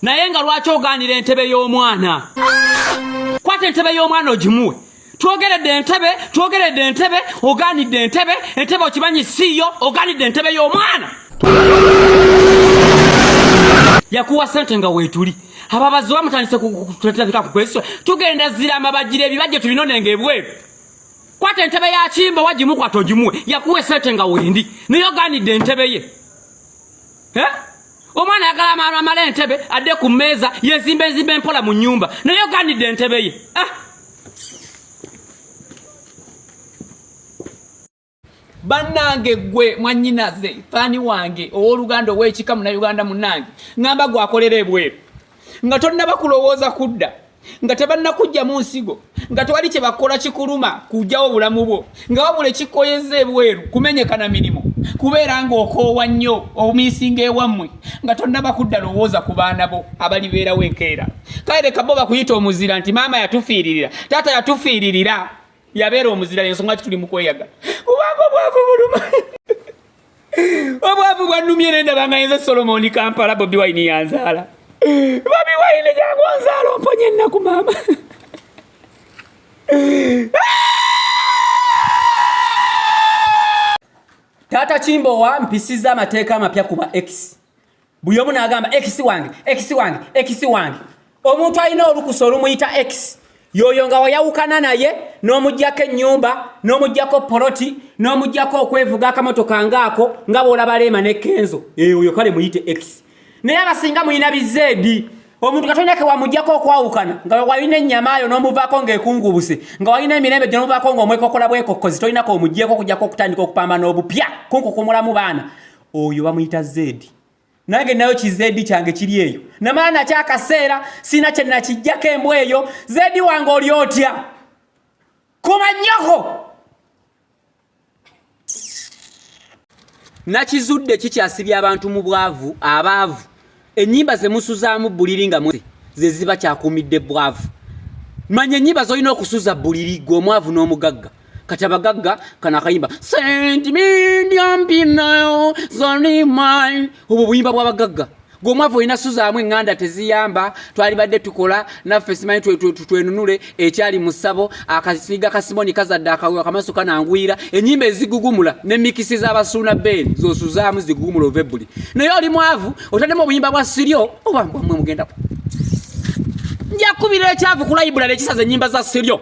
naye nga lwaki ogaanira entebe y'omwana? Kwata entebe y'omwana ogimuwe. Twogeredde entebe, ogaanidde entebe okimanyi siiyo, ogaanidde entebe y'omwana. Yakuwa ssente nga weetuli. Ababazi bamutandise kutuleetera ku kweswa. Tugenda ziramba bagira ebibajje tubinonenga ebweru. Kwata entebe ya Kimbowa gimukwata ogimuwe. Yakuwa ssente nga wendi. Naye ogaanidde entebe ye. Omwana ayagala amala entebe adde ku mmeeza yezimbe empola mu nnyumba. Naye ogaanidde entebe ye. Bannange gwe mwannyinaze fani wange ow'oluganda ow'ekika mu Uganda munnange ngamba gwakolera ebweru nga tonnaba kulowooza kudda nga tebannakujja mu nsigo nga tewali kye bakola kikuluma kujjawo obulamu bwo nga wabula ekikoyeza ebweru kumenyeka na mirimu kubeera ng'okoowa nnyo obumiisinga ewammwe nga tonnaba kudda lowooza ku baana bo abalibeerawo enkeera. Kale leka bo bakuyita omuzira nti maama yatufiiririra, taata yatufiiririra. Yabeera omuzira ensonga tuli mu kweyaga. Kubanga obwavu buluma. Obwavu bwannumye n'endaba nga nze Solomoni Kampala Bobi Wine yanzaala. Bobi Wine jangu onzaala omponye ennaku maama. Taata Kimbowa mpisiza amateeka amapya kuba X. Buli omu n'agamba X wange. Omuntu alina olukusa olumuyita X. Yoyo nga wayawukana naye n'omuggyako ennyumba n'omuggyako poloti n'omuggyako okwevuga akamotoka ngaako nga bw'olaba Leema ne Kenzo oyo kale muyite X. Naye abasinga muyina bizeedi. Omuntu Katonda ke wamuggyako okwawukana nga walina ennyama ayo n'omuvaako ng'ekungubuse nga walina emirembe gye n'omuvaako ng'omwekokola bwekokkozi tolinako omuggyeko okuggyako okutandika okupambana obupya kunkukumulamu baana oyo bamuyita zeedi. Nange nayo kizeedi kyange kiri eyo. Namala nakyo akaseera sina kye nakijjako embwa eyo. Zeedi wange oli otya? Kuma nnyoko! Nakizudde kikyasibya abantu mu bwavu abaavu. Ennyimba ze musuzaamu buliri nga mwezi ze ziba kyakuumidde bwavu. Manya ennyimba z'olina okusuza buliri gwe omwavu n'omugagga. Kati abagagga kana akayimba sentimendiampinayo zoni mine obwo buyimba bw'abagagga. Gwe omwavu olina suzaamu eŋŋanda teziyamba twalibadde tukola naffe simanyi twenunule ekyali mu ssabo akasiga ka Simoni kazadde akamaso kanangwira ennyimba ezigugumula n'emikisi z'abasuuna beeni z'osuzaamu zigugumula ove buli. Naye oli mwavu otaddemu obuyimba bwa Siryo oba mmwe mugenda njakubira ekyavu ku layibulale ekisaza ennyimba za Siryo.